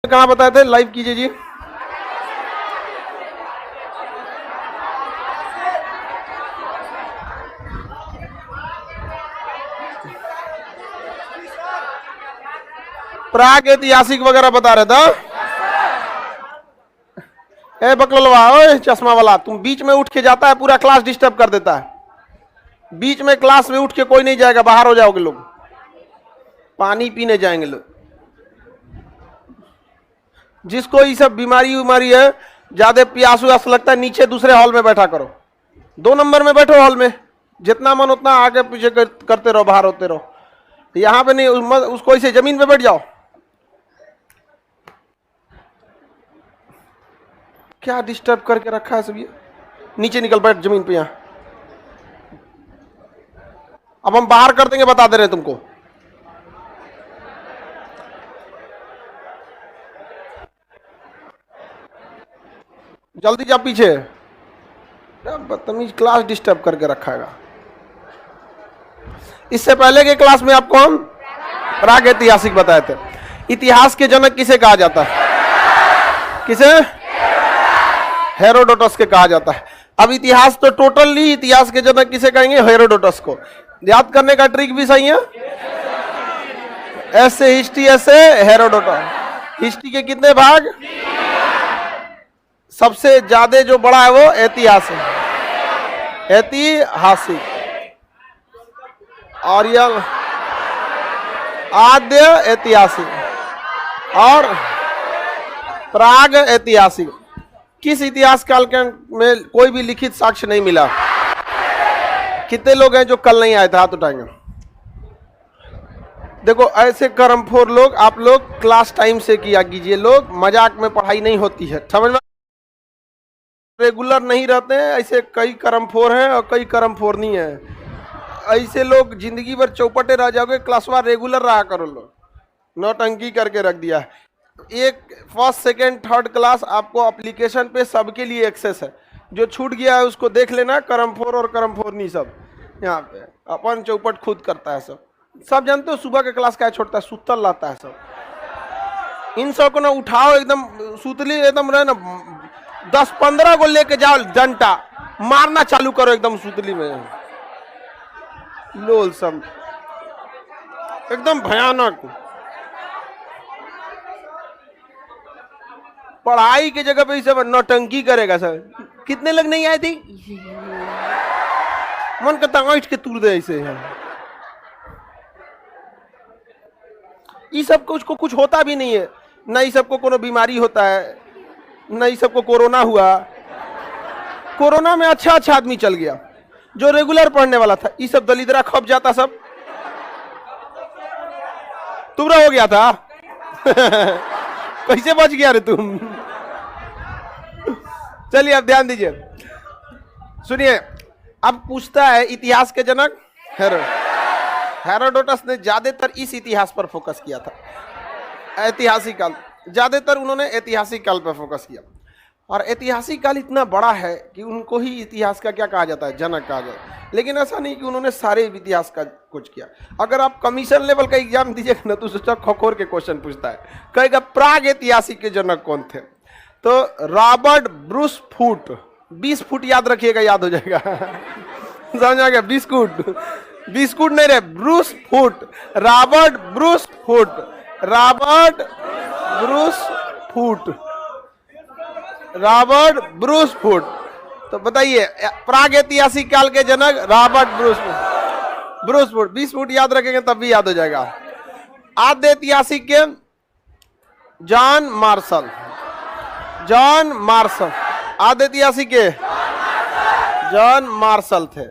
कहाँ बताए थे? लाइव कीजिए जी। प्राग ऐतिहासिक वगैरह बता रहे था। ए बकलवा, ओए चश्मा वाला, तुम बीच में उठ के जाता है, पूरा क्लास डिस्टर्ब कर देता है। बीच में क्लास में उठ के कोई नहीं जाएगा, बाहर हो जाओगे लोग। पानी पीने जाएंगे लोग। जिसको ये सब बीमारी उमारी है, ज्यादा प्यास व्यास लगता है, नीचे दूसरे हॉल में बैठा करो। 2 नंबर में बैठो हॉल में, जितना मन उतना आगे पीछे करते रहो, बाहर होते रहो। यहां पे नहीं, उसको ऐसे जमीन पे बैठ जाओ। क्या डिस्टर्ब करके रखा है सब ये। नीचे निकल बैठ जमीन पे। यहां अब हम बाहर कर देंगे, बता दे रहे हैं तुमको। जल्दी जा पीछे। बदतमीज, क्लास डिस्टर्ब करके रखा है। इससे पहले के क्लास में आपको हम प्राग ऐतिहासिक बताए थे। इतिहास के जनक किसे कहा जाता है? किसे? हेरोडोटस के कहा जाता है। अब इतिहास तो टोटली, इतिहास के जनक किसे कहेंगे? हेरोडोटस को। याद करने का ट्रिक भी सही है। एस से हिस्ट्री, एस से हेरोडोटस। हिस्ट्री के कितने भाग? सबसे ज्यादा जो बड़ा है वो ऐतिहासिक, ऐतिहासिक। और यह आद्य ऐतिहासिक और प्राग ऐतिहासिक। किस इतिहास काल के में कोई भी लिखित साक्ष्य नहीं मिला? कितने लोग हैं जो कल नहीं आए थे? हाथ उठाएंगे। देखो, ऐसे कर्मफोर लोग, आप लोग क्लास टाइम से किया कीजिए। लोग मजाक में पढ़ाई नहीं होती है, समझ में? रेगुलर नहीं रहते हैं। ऐसे कई कर्मफोर हैं और कई कर्मफोर नहीं है। ऐसे लोग जिंदगी भर चौपटे रह जाओगे। क्लासवा रेगुलर रहा करो। लोग नौटंकी करके रख दिया है। एक फर्स्ट सेकेंड थर्ड क्लास आपको एप्लीकेशन पे सबके लिए एक्सेस है। जो छूट गया है उसको देख लेना। कर्मफोर और कर्मफोरनी सब यहाँ पे अपन चौपट खुद करता है। सब जानते हो सुबह के क्लास क्या छोड़ता है? सुतल लाता है सब। इन सब को ना उठाओ, एकदम सुतली एकदम रहे ना, 10-15 को लेके जाओ, डंटा मारना चालू करो एकदम सुतली में। लोल सब एकदम भयानक। पढ़ाई की जगह पे सब नौटंकी करेगा सर। कितने लोग नहीं आए थे? मन करता ऐठ के तूर दे ऐसे है। ये सब कुछ होता भी नहीं है। न ये सबको कोनो बीमारी होता है, न ये सबको कोरोना हुआ। कोरोना में अच्छा आदमी चल गया जो रेगुलर पढ़ने वाला था। ये सब दलिद्रा खप जाता सब। तुमरा हो गया था। कैसे बच गया रे तुम? चलिए अब ध्यान दीजिए, सुनिए। अब पूछता है इतिहास के जनक हेरोडोटस ने ज्यादातर इस इतिहास पर फोकस किया था, ऐतिहासिक काल। ज्यादातर उन्होंने ऐतिहासिक काल पर फोकस किया। और ऐतिहासिक काल इतना बड़ा है कि उनको ही इतिहास का क्या कहा जाता है? जनक कहा जाता है। लेकिन ऐसा नहीं कि उन्होंने सारे इतिहास का कुछ किया। अगर आप कमीशन लेवल का एग्जाम दीजिएगा ना तो सोचा खखोर के क्वेश्चन पूछता है, कहेगा प्राग ऐतिहासिक के जनक कौन थे? तो रॉबर्ट ब्रूस फूट। 20 फुट याद रखिएगा, याद हो जाएगा। समझ आ गया? बिस्कुट नहीं रहे, Bruce Foote. Robert Bruce Foote. Robert Bruce Foote. Robert Bruce Foote. तो बताइए, प्राग ऐतिहासिक काल के जनक रॉबर्ट ब्रूस फूट। 20 फुट याद रखेंगे तब भी याद हो जाएगा। आद्य ऐतिहासिक के जॉन मार्शल। आद्य ऐतिहासिक के जॉन मार्शल थे।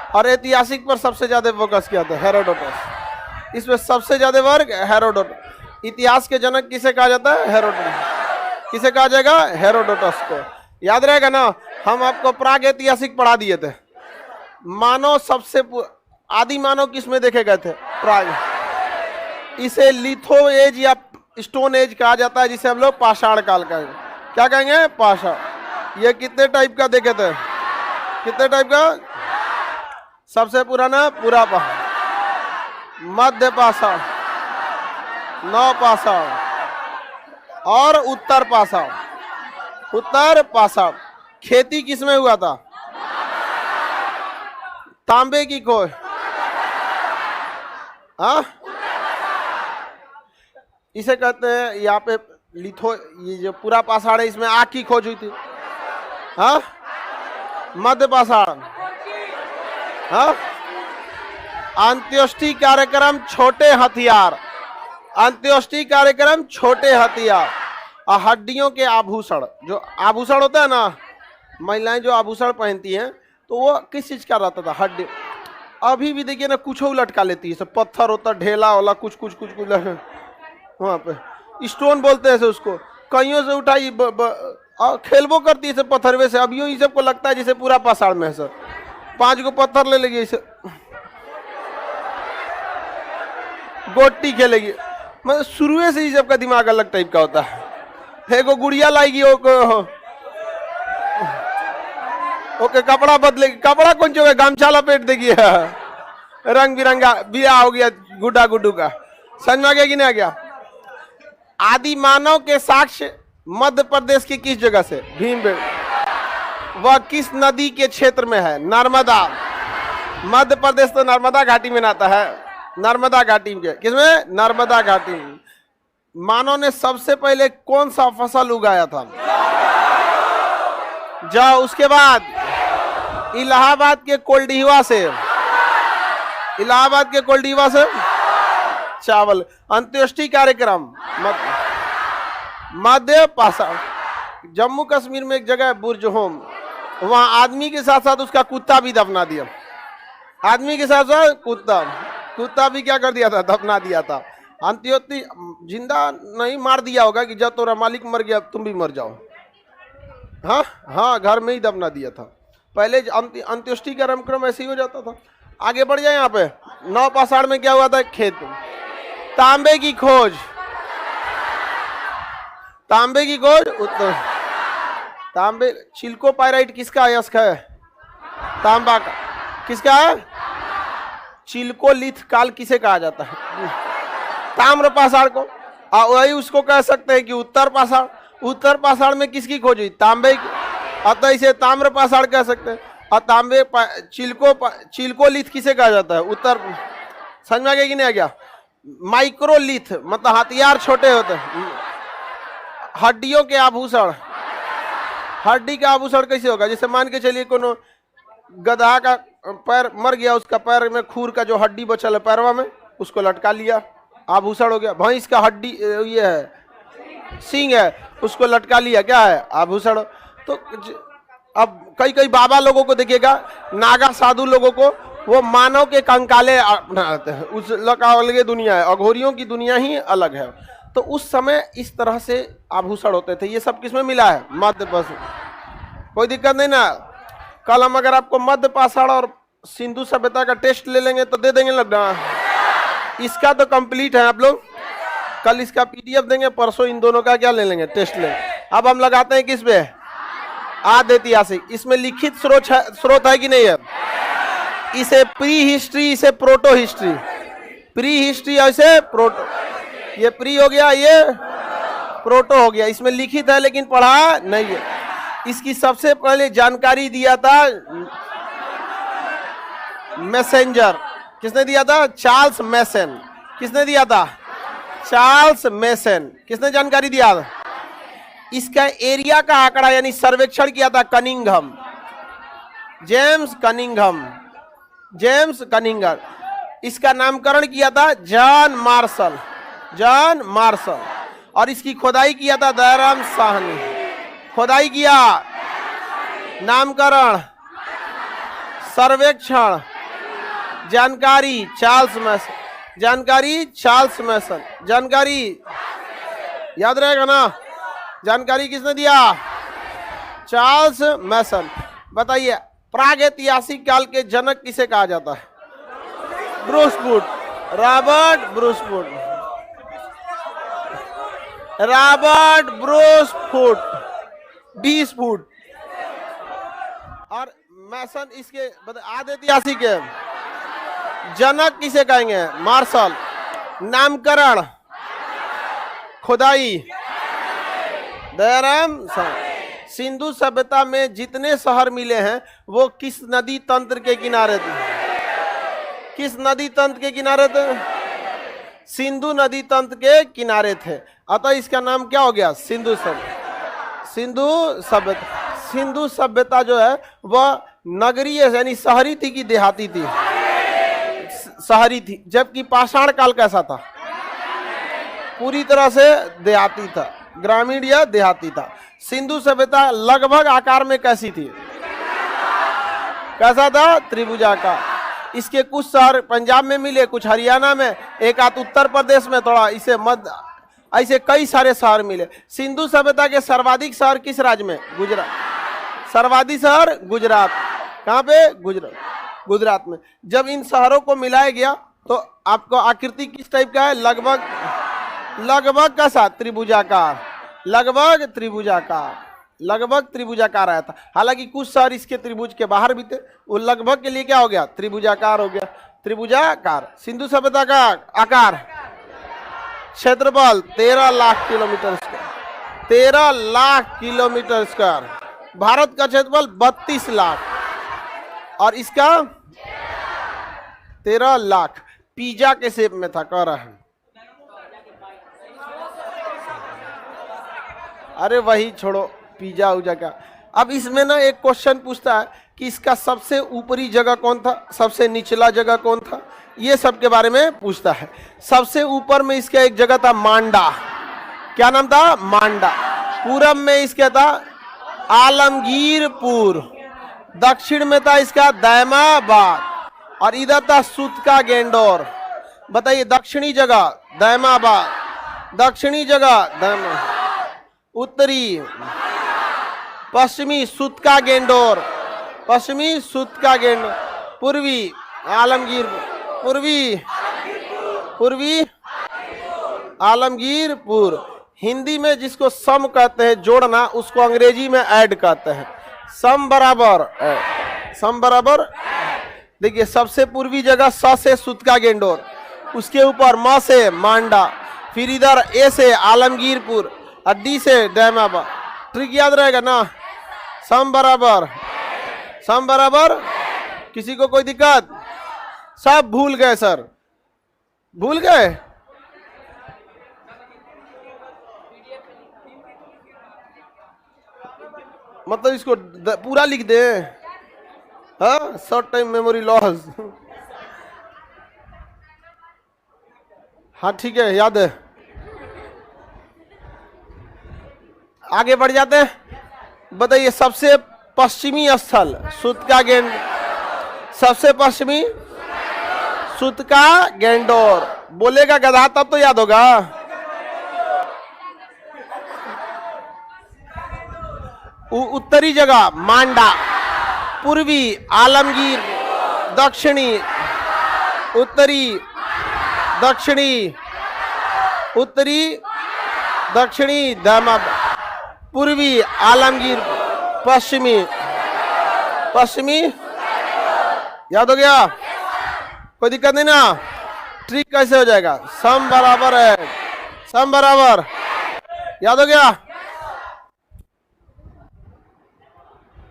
और ऐतिहासिक पर सबसे ज्यादा फोकस किया था हेरोडोटस। इसमें सबसे ज्यादा वर्ग हेरोडोटस। इतिहास के जनक किसे कहा जाता है? हेरोडोटस। किसे कहा जाएगा? हेरोडोटस को। याद रहेगा ना? हम आपको प्राग ऐतिहासिक पढ़ा दिए थे। मानव सबसे आदि मानव किस में देखे गए थे? प्राग। इसे लिथो एज या स्टोन एज कहा जाता है, जिसे हम लोग पाषाण काल कहेंगे। क्या कहेंगे? पाषाण। ये कितने टाइप का देखे थे? कितने टाइप का? सबसे पुराना पूरा पाषाण, मध्य पाषाण, नव पाषाण, और उत्तर पासाड़, उत्तर पासाड़। खेती किसमें हुआ था? तांबे की खोज, हाँ, इसे कहते हैं यहाँ पे लिथो, ये जो पूरा पाषाण है इसमें आग की खोज हुई थी। हाँ, मध्य पाषाण, हाँ, अंत्येष्टि कार्यक्रम छोटे हथियार, अंत्येष्टि कार्यक्रम छोटे हथियार और हड्डियों के आभूषण। जो आभूषण होता है ना, महिलाएं जो आभूषण पहनती हैं तो वो किस चीज का रहता था? हड्डी। अभी भी देखिए ना, कुछ लटका लेती है, सब पत्थर होता, ढेला वाला कुछ कुछ कुछ कुछ वहां पे स्टोन बोलते हैं उसको, कईयों से उठाई खेलबो करती है पत्थरवे से। अभियो ये सबको लगता है जैसे पूरा पाषाण में है सर, 5 को पत्थर ले लेगी इसे, गोटी खेलेगी। मतलब शुरू से ही सबका दिमाग अलग टाइप का होता है। एगो गुड़िया लाएगी, ओके कपड़ा बदलेगी, कपड़ा कौन चो गामछा लपेट देगी, रंग बिरंगा बिया हो गया गुड्डा गुड्डू का। समझ में आ गया कि नहीं आ गया? आदि मानव के साक्ष्य मध्य प्रदेश की किस जगह से? भीमबेटका। वह किस नदी के क्षेत्र में है? नर्मदा। मध्य प्रदेश तो नर्मदा घाटी में आता है, नर्मदा घाटी में। किसमें? नर्मदा घाटी में। मानव ने सबसे पहले कौन सा फसल उगाया था? जौ। उसके बाद इलाहाबाद के कोल्डीवा से, इलाहाबाद के कोल्डीवा से चावल। अंत्येष्टि कार्यक्रम मध्य पाषाण। जम्मू कश्मीर में एक जगह है बुर्जहोम, वहां आदमी के साथ साथ उसका कुत्ता भी दफना दिया। आदमी के साथ साथ कुत्ता, कुत्ता भी क्या कर दिया था? दफना दिया था। अंत्योष्टि जिंदा नहीं, मार दिया होगा कि जब तोरा मालिक मर गया तुम भी मर जाओ। हाँ हाँ, घर में ही दफना दिया था पहले। अंत्येष्टि कार्यक्रम ऐसे ही हो जाता था। आगे बढ़ जाए। यहाँ पे नौ पाषाण में क्या हुआ था? खेत। तांबे की खोज, तांबे की खोज उत्तर। तांबे, चिल्को पायराइट किसका अयस्क है? तांबा का। किसका है? चिल्को लिथ काल किसे कहा जाता है? ताम्र पाषाण को। वही उसको कह सकते हैं कि उत्तर पाषाण। उत्तर पाषाण में किसकी खोज हुई? तांबे की, अतः इसे ताम्र पाषाण कह सकते हैं। और तांबे चिल्को लिथ किसे कहा जाता है? उत्तर। समझ में आ गया कि नहीं आ गया? माइक्रोलिथ मतलब हथियार छोटे होते हैं। हड्डियों के आभूषण, हड्डी का आभूषण कैसे होगा? जैसे मान के चलिए कोनो गधा का पैर मर गया, उसका पैर में खूर का जो हड्डी बचल है पैरवा में, उसको लटका लिया, आभूषण हो गया। भैंस का हड्डी ये है, सींग है, उसको लटका लिया, क्या है? आभूषण। तो अब कई कई बाबा लोगों को देखिएगा, नागा साधु लोगों को, वो मानव के कंकाले बनाते हैं। उस लगा अलग दुनिया है, अघोरियों की दुनिया ही अलग है। तो उस समय इस तरह से आभूषण होते थे। ये सब किसमें मिला है? मध्य पाषाण। कोई दिक्कत नहीं ना? कल हम अगर आपको मध्य पाषाण और सिंधु सभ्यता का टेस्ट ले लेंगे तो दे देंगे लगना। इसका तो कंप्लीट है आप लोग, कल इसका पीडीएफ देंगे, परसों इन दोनों का क्या ले लेंगे? टेस्ट लेंगे। अब हम लगाते हैं किस पे? आदि ऐतिहासिक। इसमें लिखित स्रोत है कि नहीं है? इसे प्री हिस्ट्री, इसे प्रोटो हिस्ट्री। प्री हिस्ट्री ऐसे प्रोटो, ये प्री हो गया, ये प्रोटो हो गया। इसमें लिखित है लेकिन पढ़ा नहीं है। इसकी सबसे पहले जानकारी दिया था मैसेंजर। किसने दिया था? चार्ल्स मैसन। किसने दिया था? चार्ल्स मैसन। किसने जानकारी दिया था? इसका एरिया का आंकड़ा यानी सर्वेक्षण किया था Cunningham, James Cunningham, James Cunningham. इसका नामकरण किया था जॉन मार्शल, जॉन मार्शल। और इसकी खोदाई किया था दयाराम साहनी। खोदाई किया, नामकरण, सर्वेक्षण, जानकारी चार्ल्स मैसन, जानकारी चार्ल्स मैसन। जानकारी याद रहेगा ना? जानकारी किसने दिया? चार्ल्स मैसन। बताइए प्रागैतिहासिक काल के जनक किसे कहा जाता है? Bruce Foote, Robert Bruce Foote, Robert Bruce Foote, 20 foot. और मैसन इसके आधे ऐतिहासिक है। जनक किसे कहेंगे? मार्शल। नामकरण, खुदाई, दयाराम सिंधु सभ्यता में जितने शहर मिले हैं वो किस नदी तंत्र के किनारे थे? किस नदी तंत्र के किनारे थे? सिंधु नदी तंत्र के किनारे थे। अतः इसका नाम क्या हो गया? सिंधु सभ्यता। सिंधु सभ्यता। सिंधु सभ्यता जो है वह नगरीय यानी शहरी थी कि देहाती थी? शहरी थी। जबकि पाषाण काल कैसा था? पूरी तरह से देहाती था, ग्रामीण या देहाती था। सिंधु सभ्यता लगभग आकार में कैसी थी? कैसा था? त्रिभुजाकार। इसके कुछ शहर पंजाब में मिले, कुछ हरियाणा में, एक आध उत्तर प्रदेश में, थोड़ा इसे मध्य, ऐसे कई सारे शहर मिले। सिंधु सभ्यता के सर्वाधिक शहर किस राज्य में? गुजरात। सर्वाधिक शहर गुजरात। कहाँ पे? गुजरात। गुजरात में। जब इन शहरों को मिलाया गया तो आपको आकृति किस टाइप का है? लगभग कैसा? त्रिभुजाकार। लगभग त्रिभुजाकार। लगभग त्रिभुजाकार आया था। हालांकि कुछ शहर इसके त्रिभुज के बाहर भी थे, वो लगभग के लिए क्या हो गया? त्रिभुजाकार हो गया। त्रिभुजाकार। सिंधु सभ्यता का आकार, क्षेत्रफल 13 lakh kilometre square. 13 lakh kilometre square. Bharat का क्षेत्रफल 32 लाख और इसका 13 लाख। पिज्जा के शेप में था, कह रहा है। अरे वही छोड़ो, पिज्जा उजा का। अब इसमें ना एक क्वेश्चन पूछता है कि इसका सबसे ऊपरी जगह कौन था, सबसे निचला जगह कौन था, ये सब के बारे में पूछता है। सबसे ऊपर में इसका एक जगह था मांडा। क्या नाम था? मांडा। पूरब में इसका था आलमगीरपुर। दक्षिण में था इसका दैमाबाद और इधर था सुतका गेंडोर। बताइए दक्षिणी जगह दैमाबाद, दक्षिणी जगह दैमाबाद, उत्तरी पश्चिमी सुतका गेंडोर, पश्चिमी सुतका गेंडोर, पूर्वी आलमगीर, पूर्वी आलमगीरपुर। हिंदी में जिसको सम कहते हैं, जोड़ना, उसको अंग्रेजी में ऐड कहते हैं। सम बराबर, सम बराबर। देखिए सबसे पूर्वी जगह स से सुतका गेंडोर, उसके ऊपर म से मांडा, फिर इधर ए से आलमगीरपुर और डी से दैमाबाद। ट्रिक याद रहेगा ना? सम बराबर, सम बराबर। किसी को कोई दिक्कत? सब भूल गए सर? भूल गए? मतलब इसको पूरा लिख दे? हाँ, शॉर्ट टाइम मेमोरी लॉस। हाँ ठीक है, याद है। आगे बढ़ जाते हैं। बताइए सबसे पश्चिमी स्थल सुतका गेंड, सबसे पश्चिमी सुतका गेंडोर। बोलेगा गधा तब तो याद होगा। उत्तरी जगह मांडा, पूर्वी आलमगीर, दक्षिणी उत्तरी, दक्षिणी उत्तरी, दक्षिणी दैमाबाद, पूर्वी आलमगीर, पश्चिमी, पश्चिमी। याद हो गया? कोई दिक्कत नहीं ना? ट्रिक कैसे हो जाएगा? सम बराबर है, सम बराबर। याद हो गया?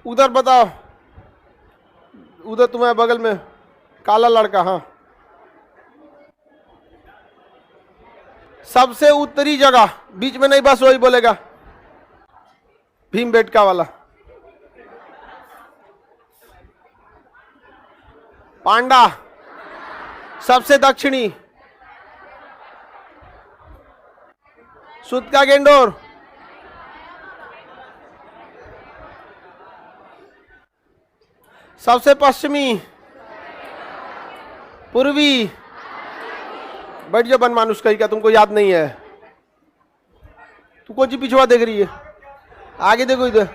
उधर बताओ, उधर तुम्हारे बगल में काला लड़का। हाँ, सबसे उत्तरी जगह, बीच में नहीं, बस वही बोलेगा। भीमबेटका वाला। पांडा। सबसे दक्षिणी सुतका गेंडोर। सबसे पश्चिमी पूर्वी। बैठ जाओ बन मानुष कहीं का, तुमको याद नहीं है? तू कौन सी पिछवा देख रही है? आगे देखो इधर।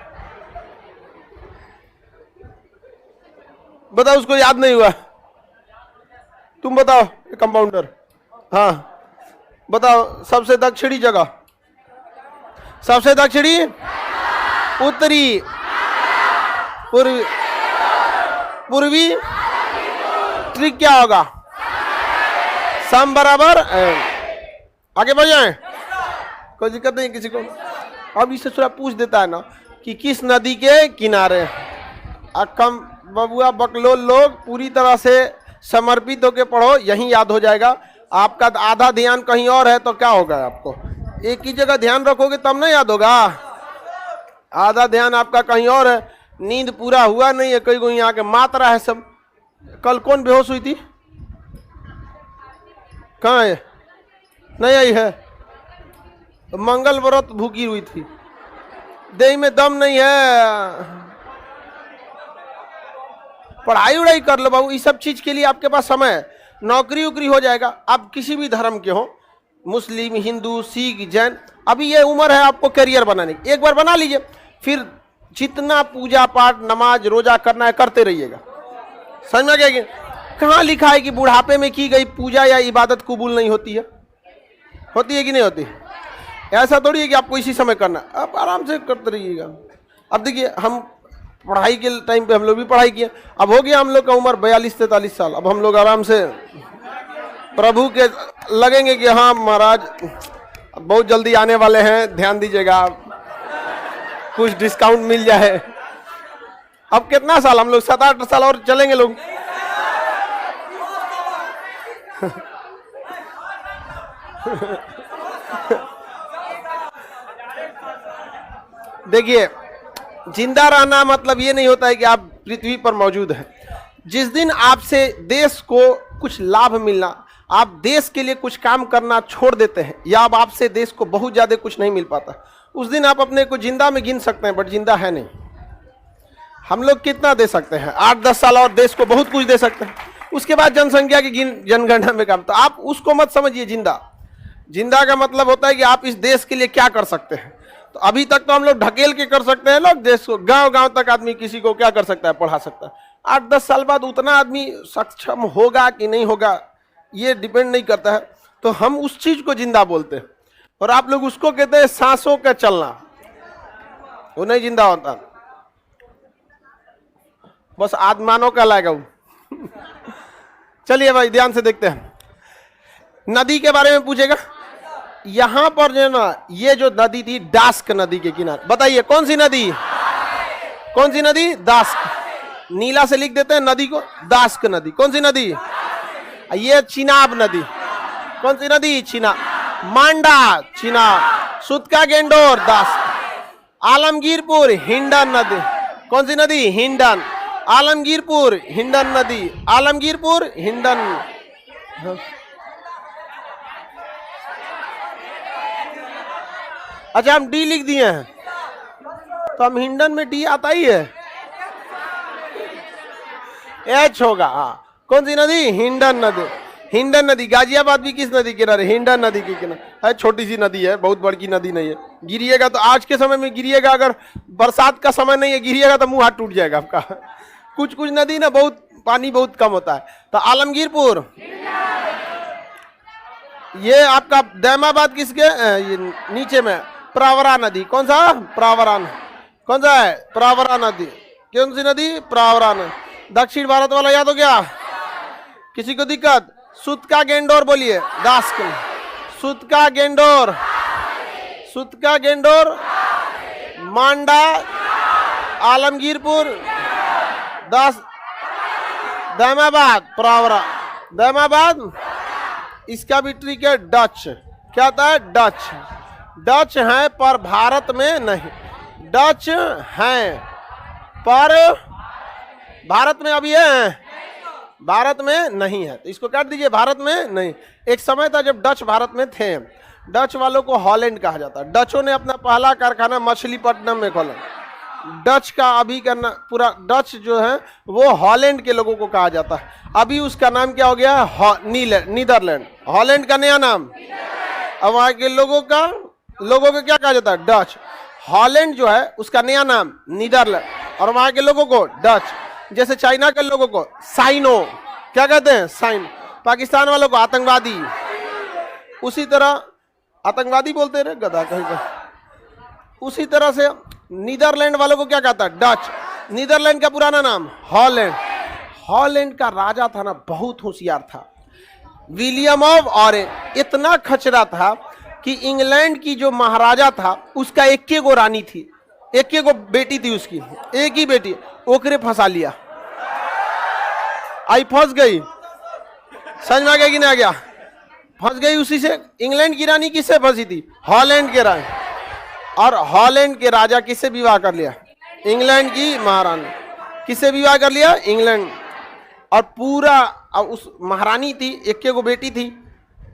बताओ, उसको याद नहीं हुआ? तुम बताओ कंपाउंडर। हाँ बताओ, सबसे दक्षिणी जगह, सबसे दक्षिणी, उत्तरी, पूर्वी, पूर्वी। ट्रिक क्या होगा? सम बराबर। आगे बढ़ जाए, कोई दिक्कत नहीं किसी को? अब इससे थोड़ा पूछ देता है ना कि किस नदी के किनारे। अक्कम बबुआ बकलोल लोग पूरी तरह से समर्पित होकर पढ़ो, यहीं याद हो जाएगा। आपका आधा ध्यान कहीं और है तो क्या होगा, आपको एक ही जगह ध्यान रखोगे तब ना याद होगा। आधा ध्यान आपका कहीं और है, नींद पूरा हुआ नहीं है, कहीं कोई यहाँ के मात्रा है सब। कल कौन बेहोश हुई थी, कहाँ है, नहीं आई है, मंगल व्रत भूखी हुई थी, देह में दम नहीं है। पढ़ाई उड़ाई कर लो बाबू, इस सब चीज के लिए आपके पास समय है। नौकरी उकरी हो जाएगा, आप किसी भी धर्म के हो, मुस्लिम हिंदू सिख जैन, अभी ये उम्र है आपको करियर बनाने की, एक बार बना लीजिए, फिर जितना पूजा पाठ नमाज रोजा करना है करते रहिएगा। समझ में गया? कहाँ लिखा है कि बुढ़ापे में की गई पूजा या इबादत कबूल नहीं होती है? होती है कि नहीं होती? ऐसा थोड़ी है कि आपको इसी समय करना, आप आराम से करते रहिएगा। अब देखिए, हम पढ़ाई के टाइम पे हम लोग भी पढ़ाई किए, अब हो गया हम लोग का उम्र 42-43 साल, अब हम लोग आराम से प्रभु के लगेंगे कि हाँ महाराज बहुत जल्दी आने वाले हैं, ध्यान दीजिएगा, कुछ डिस्काउंट मिल जाए। अब कितना साल हम लोग, 7-8 साल और चलेंगे लोग। देखिए, जिंदा रहना मतलब ये नहीं होता है कि आप पृथ्वी पर मौजूद हैं। जिस दिन आपसे देश को कुछ लाभ मिलना, आप देश के लिए कुछ काम करना छोड़ देते हैं, या अब आपसे देश को बहुत ज्यादा कुछ नहीं मिल पाता, उस दिन आप अपने को जिंदा में गिन सकते हैं, बट जिंदा है नहीं। हम लोग कितना दे सकते हैं? 8-10 साल और देश को बहुत कुछ दे सकते हैं, उसके बाद जनसंख्या की जनगणना में काम। तो आप उसको मत समझिए जिंदा। जिंदा का मतलब होता है कि आप इस देश के लिए क्या कर सकते हैं। तो अभी तक तो हम लोग ढकेल के कर सकते हैं लोग देश को, गांव गांव तक आदमी किसी को क्या कर सकता है, पढ़ा सकता है। 8-10 साल बाद उतना आदमी सक्षम होगा कि नहीं होगा ये डिपेंड नहीं करता है, तो हम उस चीज को जिंदा बोलते हैं। और आप लोग उसको कहते हैं सांसों का चलना, वो नहीं जिंदा होता, बस आत्मानों का लाएगा वो। चलिए भाई ध्यान से देखते हैं, नदी के बारे में पूछेगा। यहां पर जो ना, ये जो नदी थी दास्क नदी के किनारे, बताइए कौन सी नदी? कौन सी नदी? दास्क। नीला से लिख देते हैं नदी को, दास्क नदी। कौन सी नदी? ये चिनाब नदी। कौन सी नदी? चिनाब। मांडा चिनाब, सुतका गेंडोर दास्क, आलमगीरपुर हिंडन नदी। कौन सी नदी? हिंडन। आलमगीरपुर हिंडन नदी, आलमगीरपुर हिंडन। अच्छा, हम डी लिख दिए हैं, तो हम हिंडन में डी आता ही है, एच होगा। हाँ, कौन सी नदी? हिंडन नदी। हिंडन नदी, गाजियाबाद भी किस नदी के किनारे? हिंडन नदी के किनारे है। छोटी सी नदी है, बहुत बड़ी नदी नहीं है। गिरिएगा तो आज के समय में गिरिएगा, अगर बरसात का समय नहीं है गिरिएगा तो मुंह हाथ टूट जाएगा आपका। कुछ कुछ नदी ना बहुत पानी बहुत कम होता है। तो आलमगीरपुर, ये आपका दैमाबाद किसके ये नीचे में? प्रावरा नदी। कौन सा? प्रावरा। कौन सा है? प्रावरा नदी। कौन सी नदी? प्रावरा नदी। दक्षिण भारत वाला याद हो गया? किसी को दिक्कत? सुतका गेंडोर बोलिए, दास्क। सुतका गेंडोर, सुतका गेंडोर, मांडा, आलमगीरपुर, दास, दैमाबाद, प्रावरा, दैमाबाद। इसका भी ट्रिक है डच। क्या होता है? डच। डच है पर भारत में नहीं। डच हैं पर भारत में अभी है, भारत में नहीं है, तो इसको काट दीजिए, भारत में नहीं। एक समय था जब डच भारत में थे, डच वालों को हॉलैंड कहा जाता है। डचों ने अपना पहला कारखाना मछलीपट्टनम में खोला। डच का अभी का पूरा डच जो है वो हॉलैंड के लोगों को कहा जाता है। अभी उसका नाम क्या हो गया? नीदरलैंड। हॉलैंड का नया नाम। अब वहां के लोगों को क्या कहा जाता है? डच। हॉलैंड जो है उसका नया नाम नीदरलैंड, और वहां के लोगों को डच। जैसे चाइना के लोगों को साइनो, क्या कहते हैं? साइन। पाकिस्तान वालों को आतंकवादी, उसी तरह आतंकवादी बोलते रहे गधा कहीं का। उसी तरह से नीदरलैंड वालों को क्या कहता है? डच। नीदरलैंड का पुराना नाम हॉलैंड। हॉलैंड का राजा था ना, बहुत होशियार था, विलियम ऑफ ऑरेंज। इतना खचरा था कि इंग्लैंड की जो महाराजा था उसका एक गो रानी थी, एक गो बेटी थी उसकी, एक ही बेटी, ओकरे फंसा लिया। आई फंस गई, समझ में आ गया कि नहीं आ गया? फंस गई उसी से। इंग्लैंड की रानी किससे फंसी थी? हॉलैंड के रानी। और हॉलैंड के राजा किससे विवाह कर लिया? इंग्लैंड की महारानी। किससे विवाह कर लिया? इंग्लैंड। और पूरा, अब उस महारानी थी, एक गो बेटी थी।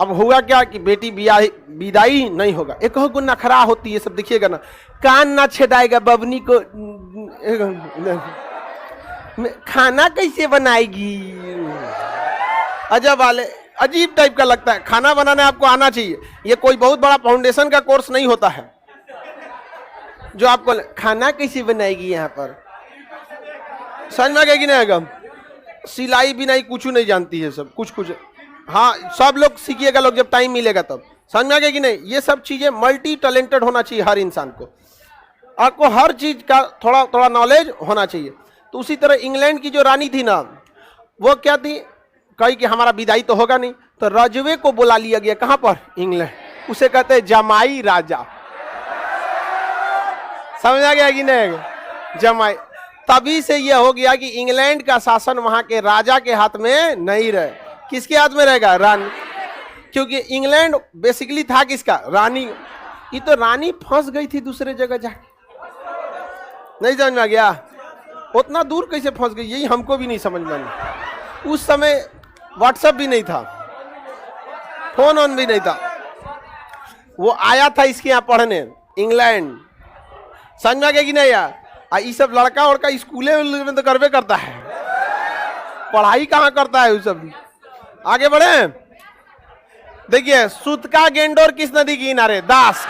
अब हुआ क्या कि बेटी विदाई नहीं होगा, एक को नखरा होती है, सब देखिएगा ना, कान ना छेदाएगा बबनी को, खाना कैसे बनाएगी, अजब वाले, अजीब टाइप का लगता है। खाना बनाना आपको आना चाहिए, ये कोई बहुत बड़ा फाउंडेशन का कोर्स नहीं होता है जो आपको खाना कैसे बनाएगी यहाँ पर। समझ में आ गया कि नहीं आएगा? सिलाई बिनाई कुछ नहीं जानती है, सब कुछ कुछ, हाँ सब लोग सीखिएगा लोग जब टाइम मिलेगा तब। समझ में आ गया कि नहीं? ये सब चीजें मल्टी टैलेंटेड होना चाहिए हर इंसान को, आपको हर चीज का थोड़ा थोड़ा नॉलेज होना चाहिए। तो उसी तरह इंग्लैंड की जो रानी थी ना, वो क्या थी, कही कि हमारा विदाई तो होगा नहीं, तो रजवे को बुला लिया गया। कहां पर? इंग्लैंड। उसे कहते हैं जमाई राजा। समझ आ गया कि नहीं? जमाई। तभी से यह हो गया कि इंग्लैंड का शासन वहां के राजा के हाथ में नहीं रहे, किसके हाथ में रहेगा? रानी। क्योंकि इंग्लैंड बेसिकली था किसका? रानी। ये तो रानी फंस गई थी दूसरे जगह जाके, नहीं समझ में आ गया? उतना दूर कैसे फंस गई, यही हमको भी नहीं समझ में आया। उस समय व्हाट्सएप भी नहीं था, फोन ऑन भी नहीं था। वो आया था इसके यहाँ पढ़ने, इंग्लैंड। समझ में आ गया कि नहीं यार? ये सब लड़का वड़का स्कूले में तो करवे करता है, पढ़ाई कहाँ करता है वो सब। आगे बढ़े, देखिए सुतका गेंडोर किस नदी के किनारे? दास।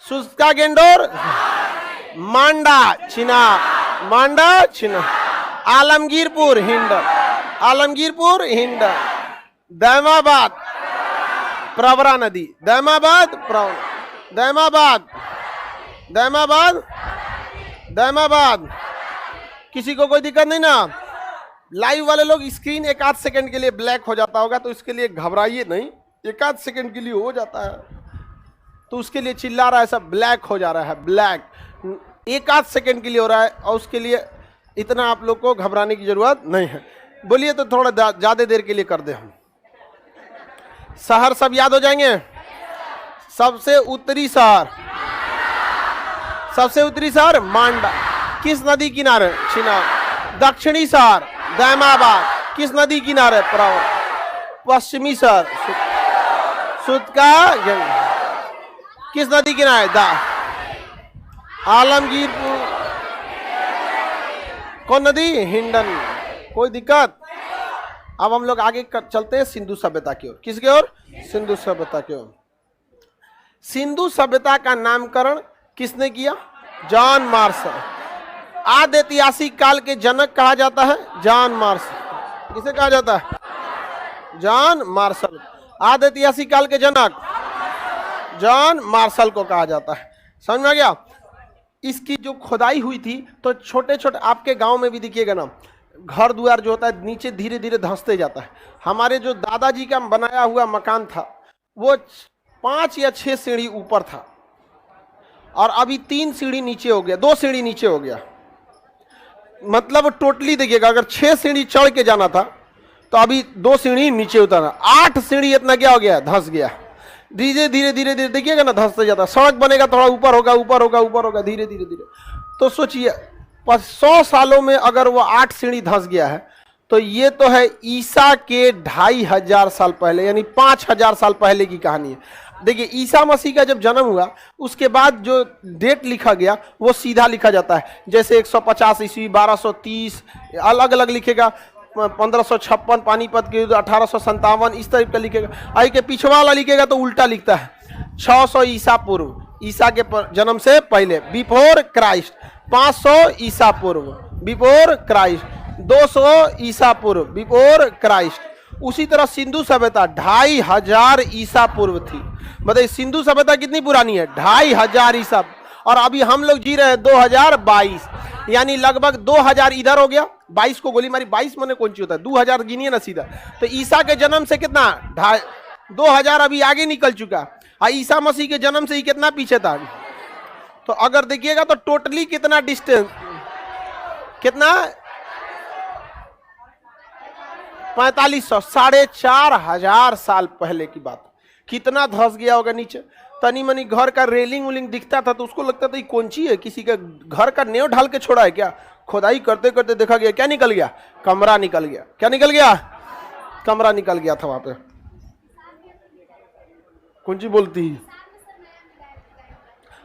सुतका गेंडोर मांडा चिना, मांडा चिना, आलमगीरपुर हिंडर, आलमगीरपुर हिंडर, दैमाबाद प्रवरा नदी, दैमाबाद प्रवरा, दैमाबाद, दैमाबाद, दैमाबाद। किसी को कोई दिक्कत नहीं ना? लाइव वाले लोग स्क्रीन एक आध सेकंड के लिए ब्लैक हो जाता होगा, तो इसके लिए घबराइए नहीं, एक आध सेकंड के लिए हो जाता है, तो उसके लिए चिल्ला रहा है सब, ब्लैक हो जा रहा है, ब्लैक एक आध सेकंड के लिए हो रहा है, और उसके लिए इतना आप लोग को घबराने की जरूरत नहीं है। बोलिए तो थोड़ा ज्यादा देर के लिए कर दे हम। शहर सब याद हो जाएंगे? सबसे उत्तरी शहर, सबसे उत्तरी शहर मांडा, किस नदी किनारे? चिनाब। दक्षिणी शहर दैमाबाद, किस नदी किनारे? प्रवरा। पश्चिमी शहर सुतका, किस नदी किनारे? दास। आलमगीरपुर, कौन नदी? हिंडन। कोई दिक्कत? अब हम लोग आगे चलते हैं सिंधु सभ्यता की ओर। किसकी ओर? सिंधु सभ्यता की ओर। सिंधु सभ्यता का नामकरण किसने किया? John Marshall. आदि ऐतिहासिक काल के जनक कहा जाता है जॉन मार्शल। किसे कहा जाता है? John Marshall. आदि ऐतिहासिक काल के जनक जॉन मार्शल को कहा जाता है। समझ में आ गया? इसकी जो खुदाई हुई थी, तो छोटे छोटे आपके गांव में भी दिखिएगा ना, घर द्वार जो होता है नीचे धीरे धीरे धंसते जाता है। हमारे जो दादाजी का बनाया हुआ मकान था, वो 5 या 6 सीढ़ी ऊपर था, और अभी 3 सीढ़ी नीचे हो गया, 2 सीढ़ी नीचे हो गया। मतलब टोटली देखिएगा, अगर 6 सीढ़ी चढ़ के जाना था, तो अभी 2 सीढ़ी नीचे उतरना, 8 सीढ़ी इतना क्या हो गया? धंस गया। धीरे धीरे धीरे धीरे देखिएगा ना, धंसते जाता। सड़क बनेगा, थोड़ा ऊपर होगा, ऊपर होगा, ऊपर होगा, धीरे धीरे धीरे। तो सोचिए 100 सालों में अगर वो 8 सीढ़ी धंस गया है, तो ये तो है ईसा के 2500 साल पहले, यानी 5000 साल पहले की कहानी है। देखिए ईसा मसीह का जब जन्म हुआ, उसके बाद जो डेट लिखा गया वो सीधा लिखा जाता है। जैसे 150 ईस्वी, 1230, अलग अलग लिखेगा, 1556 पानीपत के युद्ध, 1857, इस टाइप का लिखेगा। आई के पिछवा वाला लिखेगा तो उल्टा लिखता है, 600 ईसा पूर्व, ईसा के जन्म से पहले, बिफोर क्राइस्ट। 500 ईसा पूर्व, बिफोर क्राइस्ट। 200 ईसा पूर्व, बिफोर क्राइस्ट। उसी तरह सिंधु सभ्यता 2500 ईसा पूर्व थी। बताइए सिंधु सभ्यता कितनी पुरानी है? 2500 ईसा। और अभी हम लोग जी रहे हैं 2022, यानी लगभग 2000 इधर हो गया, 22 को गोली मारी, 22 मने कौन सी होता है? 2000 गिनिए ना सीधा। तो ईसा के जन्म से कितना? 2000 अभी आगे निकल चुका। ईसा मसीह के जन्म से ही कितना पीछे था। तो अगर देखिएगा तो टोटली कितना डिस्टेंस, कितना 4500, 4500 साल पहले की बात। कितना धंस गया होगा नीचे। तनी मनी घर का रेलिंग उलिंग दिखता था तो उसको लगता था ये कौन सी है, किसी का घर का नेव ढाल के छोड़ा है क्या। खुदाई करते करते देखा गया क्या निकल गया, कमरा निकल गया। क्या निकल गया, कमरा निकल गया था वहां पे। कौन सी बोलती है,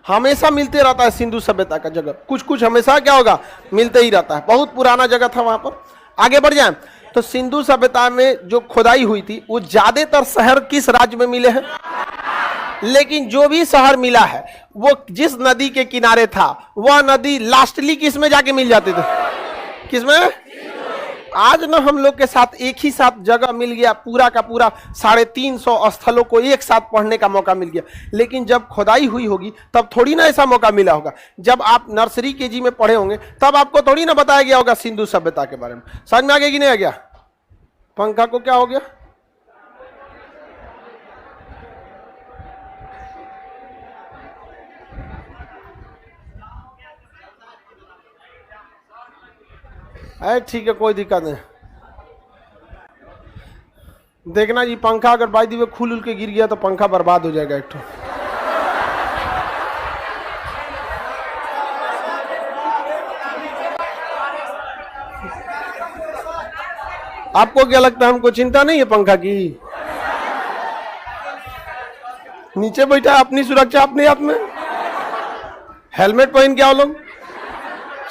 हमेशा मिलते रहता है सिंधु सभ्यता का जगह, कुछ कुछ हमेशा क्या होगा मिलते ही रहता है। बहुत पुराना जगह था वहां पर। आगे बढ़ जाए तो सिंधु सभ्यता में जो खुदाई हुई थी वो ज्यादातर शहर किस राज्य में मिले हैं, लेकिन जो भी शहर मिला है वो जिस नदी के किनारे था वह नदी लास्टली किस में जाके मिल जाते थे, किसमें। आज ना हम लोग के साथ एक ही साथ जगह मिल गया, पूरा का पूरा 350 स्थलों को एक साथ पढ़ने का मौका मिल गया। लेकिन जब खुदाई हुई होगी तब थोड़ी ना ऐसा मौका मिला होगा। जब आप नर्सरी केजी में पढ़े होंगे तब आपको थोड़ी ना बताया गया होगा सिंधु सभ्यता के बारे में। समझ में आ गया कि नहीं आ गया। पंखा को क्या हो गया, अरे ठीक है कोई दिक्कत नहीं। देखना जी पंखा अगर बाई दी खुल उल के गिर गया तो पंखा बर्बाद हो जाएगा एक तो। आपको क्या लगता है हमको चिंता नहीं है पंखा की। नीचे बैठा अपनी सुरक्षा अपने हाथ में, हेलमेट पहन के आओ लोग।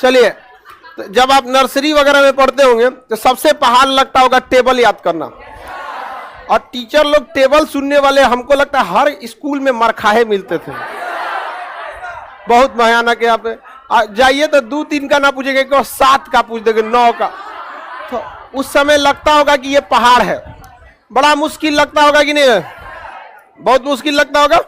चलिए तो जब आप नर्सरी वगैरह में पढ़ते होंगे तो सबसे पहाड़ लगता होगा टेबल याद करना। और टीचर लोग टेबल सुनने वाले, हमको लगता है हर स्कूल में मरखाहे मिलते थे, बहुत भयानक। यहाँ पे जाइए तो 2-3 का ना पूछेंगे, 7 का पूछ देंगे, 9 का। तो उस समय लगता होगा कि ये पहाड़ है, बड़ा मुश्किल लगता होगा कि नहीं, बहुत मुश्किल लगता होगा।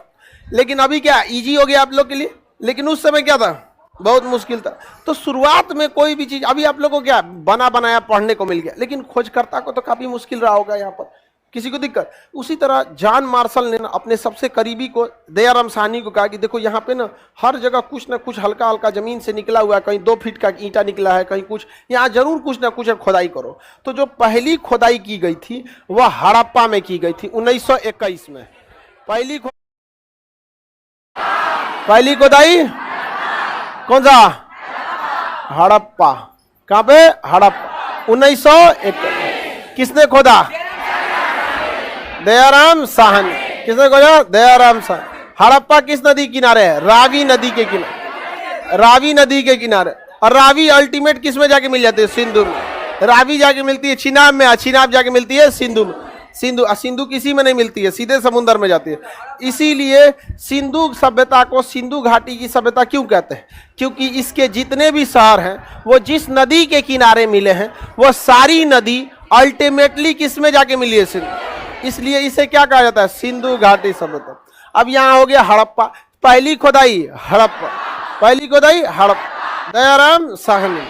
लेकिन अभी क्या इजी हो गया आप लोग के लिए, लेकिन उस समय क्या था, बहुत मुश्किल था। तो शुरुआत में कोई भी चीज, अभी आप लोगों को क्या बना बनाया पढ़ने को मिल गया, लेकिन खोजकर्ता को तो काफी मुश्किल रहा होगा यहाँ पर, किसी को दिक्कत। उसी तरह जॉन मार्शल ने ना अपने सबसे करीबी को दयाराम साहनी को कहा कि देखो यहाँ पे ना हर जगह कुछ ना कुछ हल्का हल्का जमीन से निकला हुआ है, कहीं 2 फीट का ईंटा निकला है, कहीं कुछ, यहाँ जरूर कुछ ना कुछ खोदाई करो। तो जो पहली खोदाई की गई थी वह हड़प्पा में की गई थी 1921 में। पहली खोदाई कौन सा, हड़प्पा। कहां पे, हड़प्पा 1921। किसने खोदा, दयाराम साहनी। किसने खोदा, दयाराम साहनी। हड़प्पा किस नदी किनारे है, रावी नदी के किनारे, रावी नदी के किनारे। और रावी अल्टीमेट किस में जाके मिल जाती है, सिंधु में। रावी जाके मिलती है चिनाब में, चिनाब जाके मिलती है सिंधु में। सिंधु किसी में नहीं मिलती है, सीधे समुद्र में जाती है। इसीलिए सिंधु सभ्यता को सिंधु घाटी की सभ्यता क्यों कहते हैं, क्योंकि इसके जितने भी शहर हैं वो जिस नदी के किनारे मिले हैं वो सारी नदी अल्टीमेटली किस में जाके मिली है, सिंधु। इसलिए इसे क्या कहा जाता है, सिंधु घाटी सभ्यता। अब यहाँ हो गया हड़प्पा, पहली खोदाई हड़प्पा, पहली खोदाई हड़प्पा, दयाराम साहनी।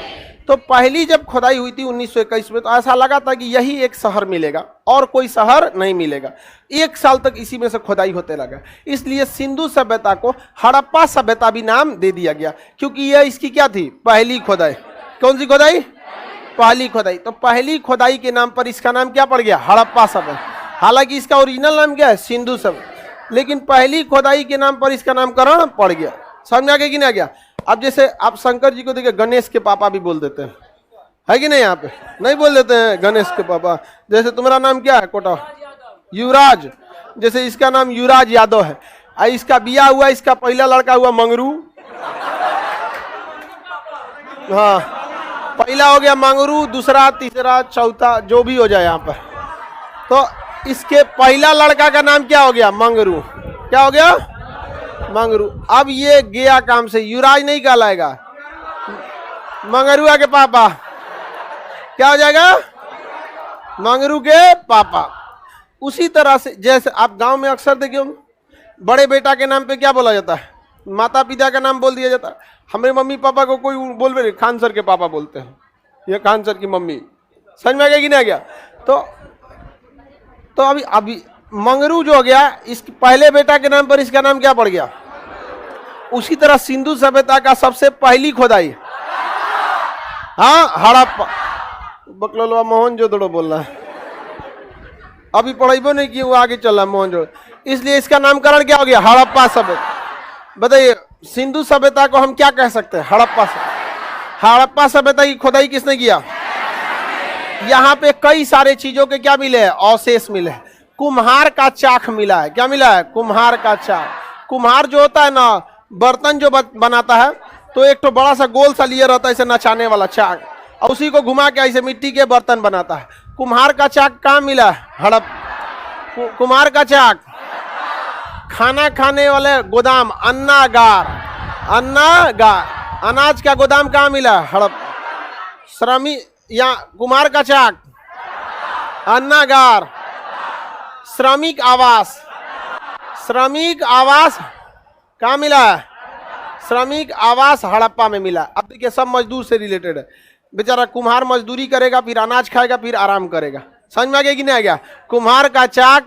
तो पहली जब खुदाई हुई थी 1921 में तो ऐसा लगा था कि यही एक शहर मिलेगा और कोई शहर नहीं मिलेगा। 1 साल तक इसी में से खुदाई होते लगा, इसलिए सिंधु सभ्यता को हड़प्पा सभ्यता भी नाम दे दिया गया, क्योंकि यह इसकी क्या थी, पहली खुदाई। कौन सी खुदाई, पहली खुदाई। तो पहली खुदाई के नाम पर इसका नाम क्या पड़ गया, हड़प्पा सभ्यता। हालांकि इसका ओरिजिनल नाम क्या है, सिंधु सभ्यता, लेकिन पहली खुदाई के नाम पर इसका नामकरण पड़ गया। समझ आ गया कि नहीं आ गया। अब जैसे आप शंकर जी को देखिए गणेश के पापा भी बोल देते हैं, है कि नहीं, यहाँ पे नहीं बोल देते हैं गणेश के पापा। जैसे तुम्हारा नाम क्या है, कोटा युवराज, जैसे इसका नाम युवराज यादव है, इसका बिया हुआ, इसका पहला लड़का हुआ मंगरू, हाँ पहला हो गया मंगरू, दूसरा तीसरा चौथा जो भी हो जाए यहाँ पर। तो इसके पहला लड़का का नाम क्या हो गया, मंगरू। क्या हो गया, मंगरू। अब ये गया काम से, युवराज नहीं कहलाएगा, मंगरुआ के पापा क्या हो जाएगा, मंगरू के पापा। उसी तरह से जैसे आप गांव में अक्सर देखिए बड़े बेटा के नाम पे क्या बोला जाता है, माता पिता का नाम बोल दिया जाता है। हमारे मम्मी पापा को कोई बोल रहे, खान सर के पापा बोलते हैं, ये खान सर की मम्मी। समझ में आ गया कि नहीं आ गया। तो अभी मंगरू जो हो गया, इस पहले बेटा के नाम पर इसका नाम क्या पड़ गया? उसी तरह सिंधु सभ्यता का सबसे पहली खोदाई, हाँ, हड़प्पा। बकलोलवा मोहनजोदड़ो बोल रहा है, अभी पढ़ेबो नहीं कि वो आगे चल रहा है मोहनजोदड़ो, इसलिए इसका नामकरण क्या हो गया? हड़प्पा सभ्यता। बताइए सिंधु सभ्यता को हम क्या कह सकते हैं? हड़प्पा सभ्यता। हड़प्पा सभ्यता की खुदाई किसने किया? यहाँ पे कई सारे चीजों के क्या मिले हैं? अवशेष मिले हैं। कुम्हार का चाक मिला है। क्या मिला है? कुम्हार का चाक। कुम्हार जो होता है ना, बर्तन जो बनाता है, तो एक तो बड़ा सा गोल सा लिए रहता है ऐसे नचाने वाला चाक, और उसी को घुमा के ऐसे मिट्टी के बर्तन बनाता है। कुम्हार का चाक कहाँ मिला? कुम्हार का चाक खाना खाने वाले गोदाम, अन्नागार। अन्नागार अनाज का गोदाम कहाँ मिला? हड़प। श्रमिक या कुम्हार का चाक, अन्नागार, श्रमिक आवास। श्रमिक आवास कहाँ मिला? श्रमिक आवास हड़प्पा में मिला। अब देखिए सब मजदूर से रिलेटेड है। बेचारा कुम्हार मजदूरी करेगा, फिर अनाज खाएगा, फिर आराम करेगा। समझ में आ गया कि नहीं आ गया? कुम्हार का चाक,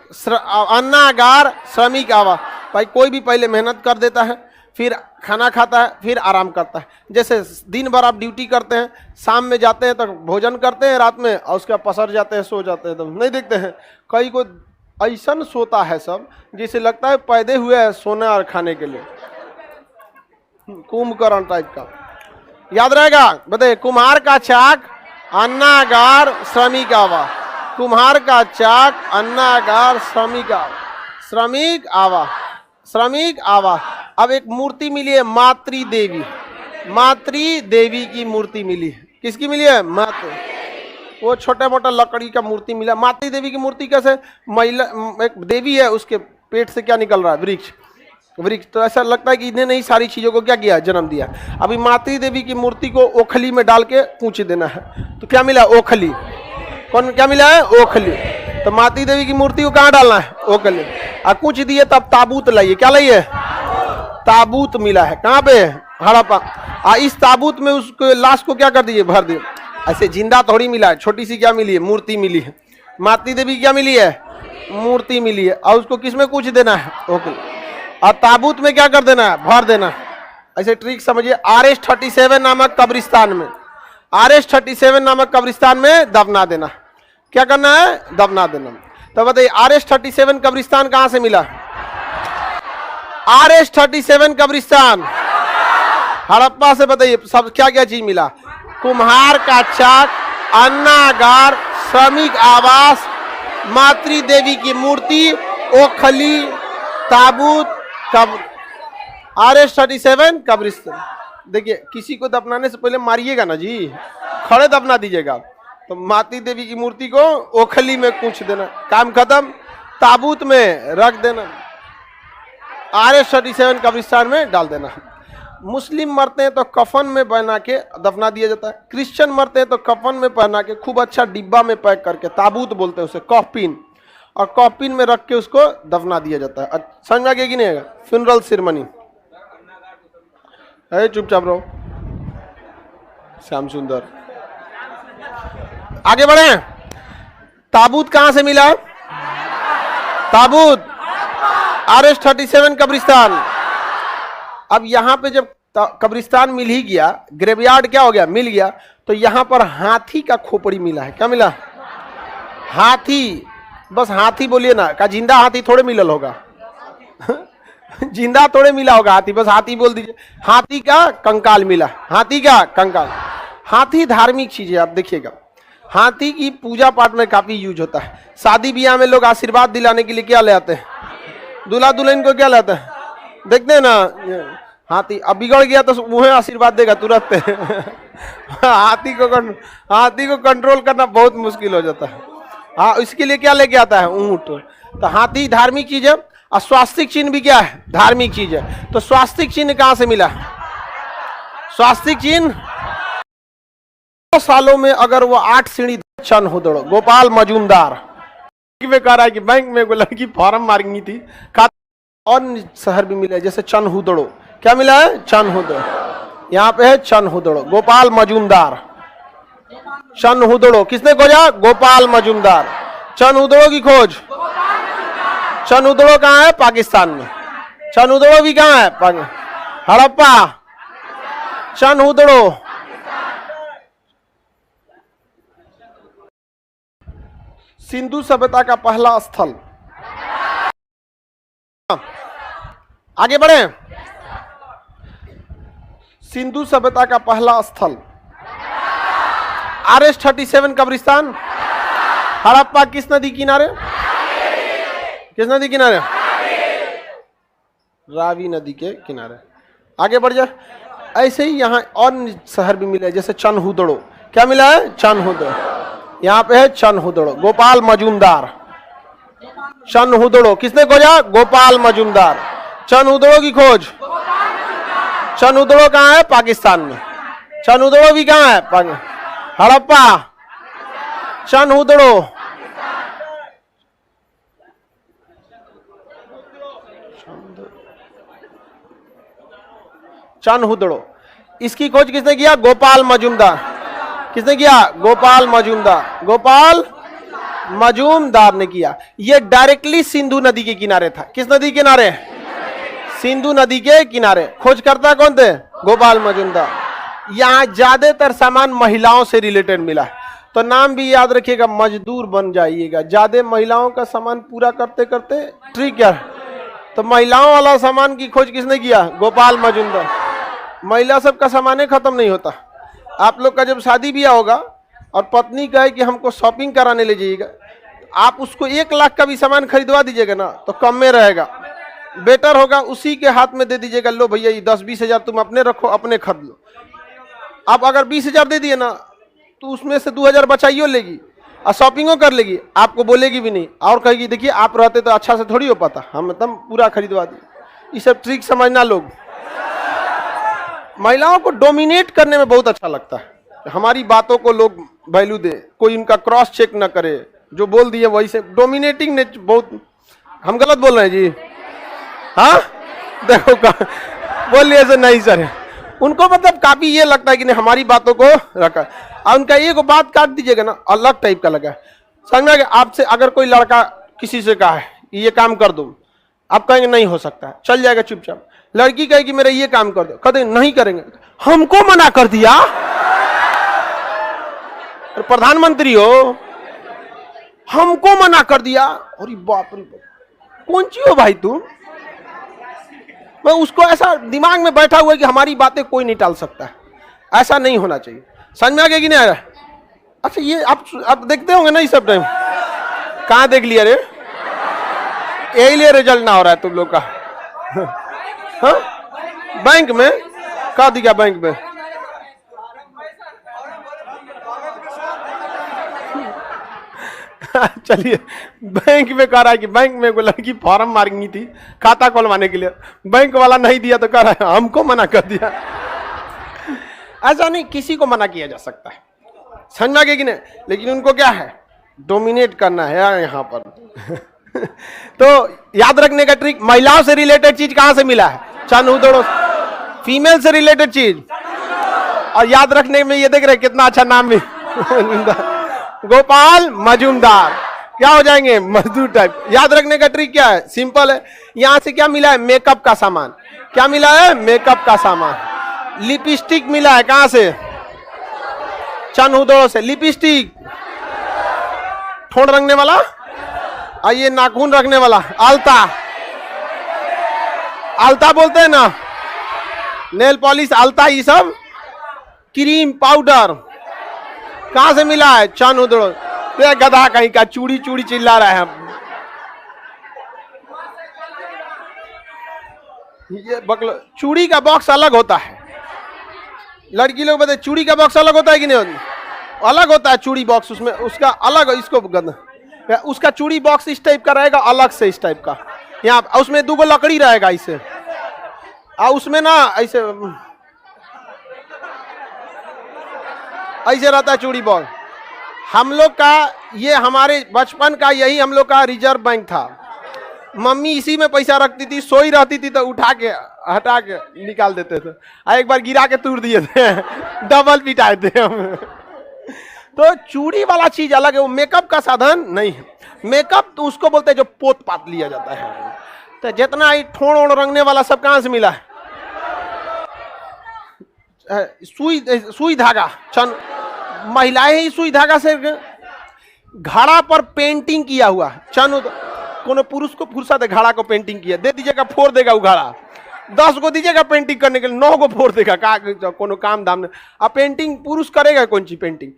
अन्नागार, श्रमिक आवास। भाई कोई भी पहले मेहनत कर देता है, फिर खाना खाता है, फिर आराम करता है। जैसे दिन भर आप ड्यूटी करते हैं, शाम में जाते हैं तो भोजन करते हैं रात में, और उसके बाद पसर जाते हैं, सो जाते हैं। तो नहीं देखते हैं कई को ऐसा सोता है सब, जिसे लगता है पैदे हुए है सोने और खाने के लिए, कुंभकर्ण टाइप का। याद रहेगा? बताइए कुम्हार का चाक, अन्नागार, श्रमिक आवास। कुम्हार का चाक, अन्नागार, श्रमिक आवास। श्रमिक आवास, श्रमिक आवास। अब एक मूर्ति मिली है, मातृ देवी। मातृ देवी की मूर्ति मिली है। किसकी मिली है? मातृ। वो छोटा मोटा लकड़ी का मूर्ति मिला। मातृ देवी की मूर्ति कैसे? महिला, एक देवी है, उसके पेट से क्या निकल रहा है? वृक्ष। वृक्ष। तो ऐसा लगता है कि इन्हें नहीं सारी चीजों को क्या किया? जन्म दिया। अभी मातृ देवी की मूर्ति को ओखली में डाल के कूच देना है, तो क्या मिला? ओखली। कौन क्या मिला है? ओखली। तो मातृ देवी की मूर्ति को कहाँ डालना है? ओखली। और कुछ दिए तब ताबूत लाइए। क्या लाइए? ताबूत मिला है। कहाँ पे? हड़प्पा। इस ताबूत में उसको लाश को क्या कर दीजिए? भर दिए। ऐसे जिंदा थोड़ी मिला है, छोटी सी क्या मिली है? मूर्ति मिली है। मातृ देवी क्या मिली है? मूर्ति मिली है। और उसको किसमें कुछ देना है? ओके। और ताबूत में क्या कर देना है? भर देना। ऐसे ट्रिक समझिए। RH-37 नामक कब्रिस्तान में, RH-37 नामक कब्रिस्तान में दफना देना। क्या करना है? दफना देना। तो बताइए RH-37 कब्रिस्तान कहां से मिला? RH-37 कब्रिस्तान हड़प्पा से। बताइए सब क्या क्या चीज मिला? कुम्हार का चाक, अन्नागार, श्रमिक आवास, मातृ देवी की मूर्ति, ओखली, ताबूत, RH-37 कब्रिस्तान। देखिए किसी को दफनाने से पहले मारिएगा ना जी, खड़े दफना दीजिएगा। तो मातृ देवी की मूर्ति को ओखली में कूच देना, काम खत्म। ताबूत में रख देना, RH-37 कब्रिस्तान में डाल देना। मुस्लिम मरते हैं तो कफन में बना के दफना दिया जाता है। क्रिश्चियन मरते हैं तो कफन में पहना के खूब अच्छा डिब्बा में पैक करके, ताबूत बोलते हैं उसे, कॉफिन, और कॉफिन में रख के उसको दफना दिया जाता है। समझ में आ गया कि नहीं आएगा? फ्यूनरल सेरेमनी है। चुपचाप रहो। श्याम सुंदर। आगे बढ़े। ताबूत कहां से मिला? ताबूत RH-37 कब्रिस्तान। अब यहां पे जब कब्रिस्तान मिल ही गया, ग्रेवयार्ड क्या हो गया? मिल गया, तो यहां पर हाथी का खोपड़ी मिला है। क्या मिला? हाथी। बस हाथी बोलिए ना, का जिंदा हाथी थोड़े मिलल होगा जिंदा थोड़े मिला होगा हाथी, बस हाथी बोल दीजिए। हाथी का कंकाल मिला। हाथी का कंकाल। हाथी धार्मिक चीज है, आप देखिएगा। हाथी की पूजा पाठ में काफी यूज होता है। शादी ब्याह में लोग आशीर्वाद दिलाने के लिए क्या ले आते हैं? दूल्हा दुल्हन को क्या लाते हैं? देखते हैं ना, हाथी। अब बिगड़ गया तो मुँह आशीर्वाद देगा तुरंत हाथी को कंट्रोल करना बहुत मुश्किल हो जाता है। हाँ, इसके लिए क्या लेके आता है? ऊंट। तो हाथी धार्मिक चीज है। और स्वास्तिक चिन्ह भी क्या है? धार्मिक चीज है। तो स्वास्तिक चिन्ह कहां से मिला? स्वास्तिक चिन्ह सालों में अगर वो 8 सीढ़ी चन हुदड़ो, गोपाल मजूमदार में कह रहा है कि बैंक में कोई लड़की फॉर्म मांगी थी, और शहर भी मिला है, जैसे चन हुदड़ो। क्या मिला है? चन हुदड़ो। यहाँ पे है चन हुदड़ो, गोपाल मजूमदार। चन हुदड़ो किसने खोजा? गोपाल मजूमदार। चन हुदड़ो की खोज चनहुदड़ो कहाँ है? पाकिस्तान में। चनहुदड़ो भी कहाँ है? हड़प्पा, चनहुदड़ो। सिंधु सभ्यता का पहला स्थल, आगे बढ़े। सिंधु सभ्यता का पहला स्थल RS-37 कब्रिस्तान। हड़प्पा किस नदी किनारे? किस नदी किनारे? रावी नदी के किनारे। आगे बढ़ जाए। ऐसे ही यहाँ और शहर भी मिले, जैसे चनहुदड़ो। क्या मिला है? चनहुदड़ो। यहाँ पे है चनहुदड़ो, गोपाल मजूमदार। चनहुदड़ो किसने खोजा? गोपाल मजूमदार। चनहुदड़ो की खोज। चनहुदड़ो कहाँ है? पाकिस्तान में। चनहुदड़ो भी कहाँ है? हड़प्पा, चनहुदड़ो। चनहुदड़ो, इसकी खोज किसने किया? गोपाल मजूमदार। किसने किया? गोपाल मजूमदार। गोपाल मजूमदार ने किया। यह डायरेक्टली सिंधु नदी के किनारे था। किस नदी के किनारे? सिंधु नदी के किनारे। खोज करता कौन थे? गोपाल मजूमदार। यहाँ ज्यादातर सामान महिलाओं से रिलेटेड मिला है, तो नाम भी याद रखिएगा, मजदूर बन जाइएगा। ज्यादा महिलाओं का सामान पूरा करते करते ठीक है, तो महिलाओं वाला सामान की खोज किसने किया? गोपाल मजूमदार। महिला सब का सामान खत्म नहीं होता। आप लोग का जब शादी ब्याह होगा और पत्नी कहे कि हमको शॉपिंग कराने ले जाइएगा, आप उसको 1 लाख का भी सामान खरीदवा दीजिएगा ना, तो कम में रहेगा। बेटर होगा उसी के हाथ में दे दीजिएगा, लो भैया ये 10-20 हजार तुम अपने रखो, अपने खरीद लो। आप अगर 20 हजार दे दिए ना, तो उसमें से 2 हजार बचाइयो लेगी और शॉपिंगों कर लेगी, आपको बोलेगी भी नहीं और कहेगी देखिए आप रहते तो अच्छा से थोड़ी हो पाता, हम एकदम पूरा खरीदवा दिए। ये सब ट्रिक समझना लोग। महिलाओं को डोमिनेट करने में बहुत अच्छा लगता है, हमारी बातों को लोग वैल्यू दे, कोई उनका क्रॉस चेक ना करे, जो बोल दिए वही से। डोमिनेटिंग ने बहुत, हम गलत बोल रहे हैं जी? हाँ देखो बोलिए से नहीं सर, उनको मतलब काफी ये लगता है कि नहीं हमारी बातों को रखा, और उनका एक बात काट दीजिएगा ना अलग टाइप का लगा। समझ में? आपसे अगर कोई लड़का किसी से कहा है ये काम कर दो, आप कहेंगे नहीं हो सकता है, चल जाएगा चुपचाप। लड़की कहेगी मेरा ये काम कर दो, कहते नहीं करेंगे, हमको मना कर दिया। प्रधानमंत्री हो, हमको मना कर दिया, अरे बाप रे कौन ची हो भाई तुम? मैं उसको ऐसा दिमाग में बैठा हुआ है कि हमारी बातें कोई नहीं टाल सकता है, ऐसा नहीं होना चाहिए। समझ में आ गया कि नहीं आ रहा? अच्छा ये आप देखते होंगे ना, ये सब टाइम कहाँ देख लिया रे? यही लिए रिजल्ट ना हो रहा है तुम लोग का। हाँ बैंक में कहा दिया, बैंक में चलिए बैंक में कह रहा है कि बैंक में कोई लड़की फॉर्म मांगी थी खाता खोलवाने के लिए, बैंक वाला नहीं दिया तो कह रहा है हमको मना कर दिया। ऐसा नहीं, किसी को मना किया जा सकता है, समझ में आ गया कि नहीं? लेकिन उनको क्या है, डोमिनेट करना है यहाँ पर। तो याद रखने का ट्रिक, महिलाओं से रिलेटेड चीज कहां से मिला है? चनहुदड़ो। फीमेल से रिलेटेड चीज, और याद रखने में ये देख रहे कितना अच्छा नाम भी गोपाल मजूमदार। क्या हो जाएंगे? मजदूर टाइप। याद रखने का ट्रिक क्या है? सिंपल है। यहां से क्या मिला है? मेकअप का सामान। क्या मिला है? मेकअप का सामान। लिपस्टिक मिला है, कहां से? चनहुदड़ो से। लिपस्टिक, ठोड़ रंगने वाला, और ये नाखून रखने वाला आलता, आलता बोलते हैं ना, नेल पॉलिश, आलता, ये सब क्रीम पाउडर कहां से मिला है? चनहुदड़ो। गधा कहीं का, चूड़ी चूड़ी चिल्ला रहा है। हम ये बकलो, चूड़ी का बॉक्स अलग होता है। लड़की लोग बताए चूड़ी का बॉक्स अलग होता है कि नहीं? अलग होता है चूड़ी बॉक्स, उसमें उसका अलग, इसको उसका चूड़ी बॉक्स इस टाइप का रहेगा, अलग से इस टाइप का, यहाँ उसमें 2 लकड़ी रहेगा इसे, और उसमें ना ऐसे ऐसे रहता है चूड़ी बॉक्स। हम लोग का ये, हमारे बचपन का यही हम लोग का रिजर्व बैंक था। मम्मी इसी में पैसा रखती थी, सोई रहती थी तो उठा के हटा के निकाल देते थे, एक बार गिरा के तोड़ दिए थे, डबल पिटाए थे हम। तो चूड़ी वाला चीज अलग है, वो मेकअप का साधन नहीं है। मेकअप तो उसको बोलते हैं जो पोत पात लिया जाता है। तो जितना ही ठोड़ ओड़ रंगने वाला सब कहां से मिला है? सुई धागा, चन महिलाएं ही सुई धागा से घड़ा पर पेंटिंग किया हुआ चन। कोनो पुरुष को फुर्सत है घड़ा को पेंटिंग किया, दे दीजिएगा फोड़ देगा वो घड़ा। 10 को दीजिएगा पेंटिंग करने के लिए, 9 को फोड़ देगा। कोनो काम धाम नहीं। अब पेंटिंग पुरुष करेगा कौन सी पेंटिंग?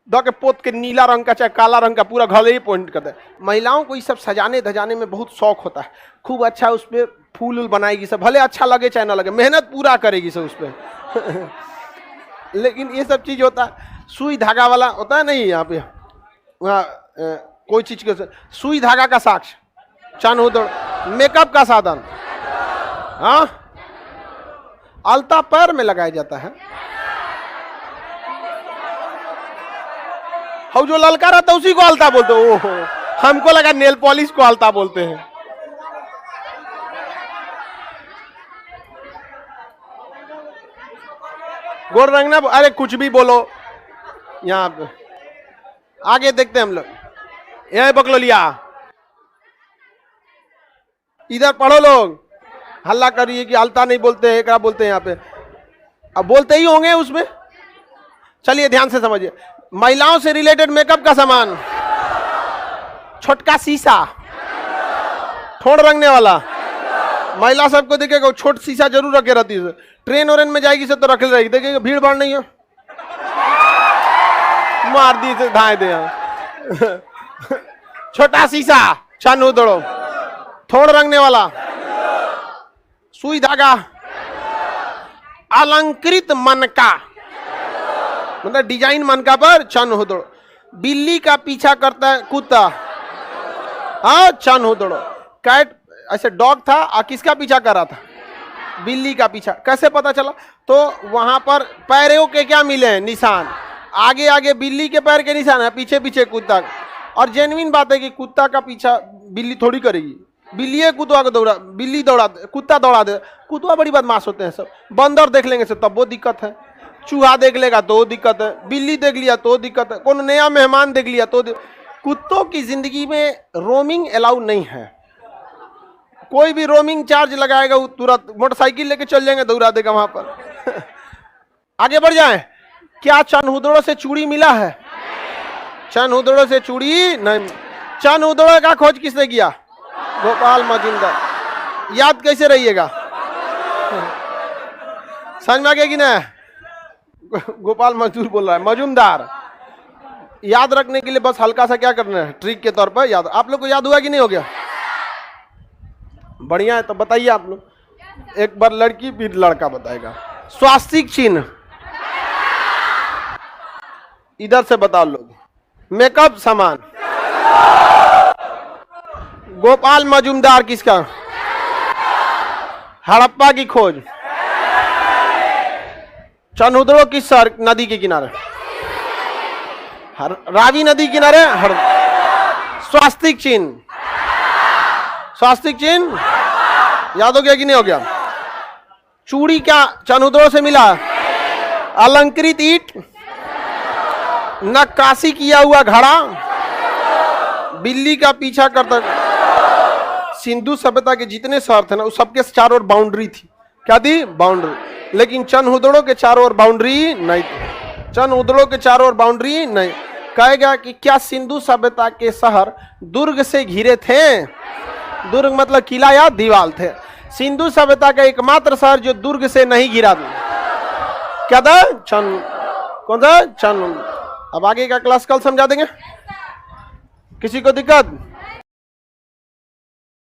दो के पोत के नीला रंग का चाहे काला रंग का पूरा घर ही पेंट करता है। महिलाओं को ये सब सजाने धजाने में बहुत शौक होता है, खूब अच्छा उस पर फूल उल बनाएगी सब, भले अच्छा लगे चाहे ना लगे, मेहनत पूरा करेगी सब उस पर। लेकिन ये सब चीज होता है, सुई धागा वाला होता है नहीं यहाँ पे, वहाँ कोई चीज के सुई धागा का साक्ष्य, चन उदड़, मेकअप का साधन, हाँ अलता पैर में लगाया जाता है। हम जो ललका रहता है उसी को अलता बोलते हैं। ओहो, हमको लगा नेल पॉलिश को अलता बोलते हैं। गोड़ रंगना, अरे कुछ भी बोलो। यहाँ पे आगे देखते हैं हम लोग, यह बकलोलिया, इधर पढ़ो लोग, हल्ला करिए कि अलता नहीं बोलते हैं, क्या बोलते हैं यहाँ पे? अब बोलते ही होंगे उसमें। चलिए ध्यान से समझिए, महिलाओं से रिलेटेड मेकअप का सामान, छोटका शीशा, ठोड़ रंगने वाला, महिला सबको देखेगा छोट शीशा जरूर रखे रहती है। ट्रेन और में जाएगी से तो रखे रहेगी, देखेगा भीड़ भाड़ नहीं है, मार दी से धाए दे। छोटा शीशा, चन उदड़ो, ठोड़ रंगने वाला, सुई धागा, अलंकृत मनका, मतलब डिजाइन मनका पर चन उदड़ो, बिल्ली का पीछा करता है कुत्ता, हाँ चन उदड़ो, कैट ऐसे डॉग था, किसका पीछा कर रहा था? बिल्ली का पीछा। कैसे पता चला? तो वहां पर पैरों के क्या मिले हैं? निशान। आगे आगे बिल्ली के पैर के निशान है, पीछे पीछे कुत्ता। और जेन्युइन बात है कि कुत्ता का पीछा बिल्ली थोड़ी करेगी, बिल्ली कुत्ता को दौड़ा, बिल्ली दौड़ा दे, कुत्ता दौड़ा दे। कुत्ता बड़ी बदमाश होते हैं सब, बंदर देख लेंगे सब तब वो दिक्कत है, चूहा देख लेगा तो दिक्कत है, बिल्ली देख लिया तो दिक्कत है, कौन नया मेहमान देख लिया तो कुत्तों की जिंदगी में रोमिंग अलाउ नहीं है। कोई भी रोमिंग चार्ज लगाएगा वो तुरंत मोटरसाइकिल लेके चल जाएंगे, दौड़ा देगा वहां पर। आगे बढ़ जाए। क्या चन उदड़ो से चूड़ी मिला है? चन उदड़ो से चूड़ी नहीं। चन उदड़ो का खोज किसने किया? गोपाल मजूमदार। याद कैसे रहिएगा? समझ में आ गया कि ना? गोपाल मजदूर बोल रहा है, मजूमदार। याद रखने के लिए बस हल्का सा क्या करना है, ट्रिक के तौर पर याद। आप लोग को याद हुआ कि नहीं हो गया? बढ़िया है, तो बताइए आप लोग। एक बार लड़की फिर लड़का बताएगा। स्वास्तिक चिन्ह इधर से बताओ लोग। मेकअप सामान, गोपाल मजूमदार किसका? हड़प्पा की खोज। चन उदड़ो किस शहर नदी के किनारे? रावी नदी किनारे। स्वास्तिक चिन्ह, स्वास्तिक चिन्ह याद हो गया कि नहीं हो गया? चूड़ी क्या चन उदड़ो से मिला? अलंकृत ईंट, नक्काशी किया हुआ घड़ा, बिल्ली का पीछा करता। सिंधु सभ्यता के जितने शहर थे ना, उस सबके चारों ओर बाउंड्री थी। क्या थी? बाउंड्री। लेकिन चन उदड़ो के चारों ओर बाउंड्री नहीं थी। चन उदड़ो के चारों ओर बाउंड्री नहीं। कहेगा कि क्या सिंधु सभ्यता के शहर दुर्ग से घिरे थे? दुर्ग मतलब किला या दीवार थे। सिंधु सभ्यता का एकमात्र शहर जो दुर्ग से नहीं घिरा था क्या था? चन। कौन था? चन। अब आगे का क्लास कल समझा देंगे। किसी को दिक्कत?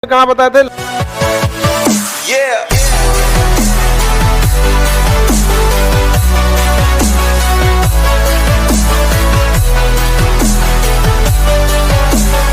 कहाँ बताए थे?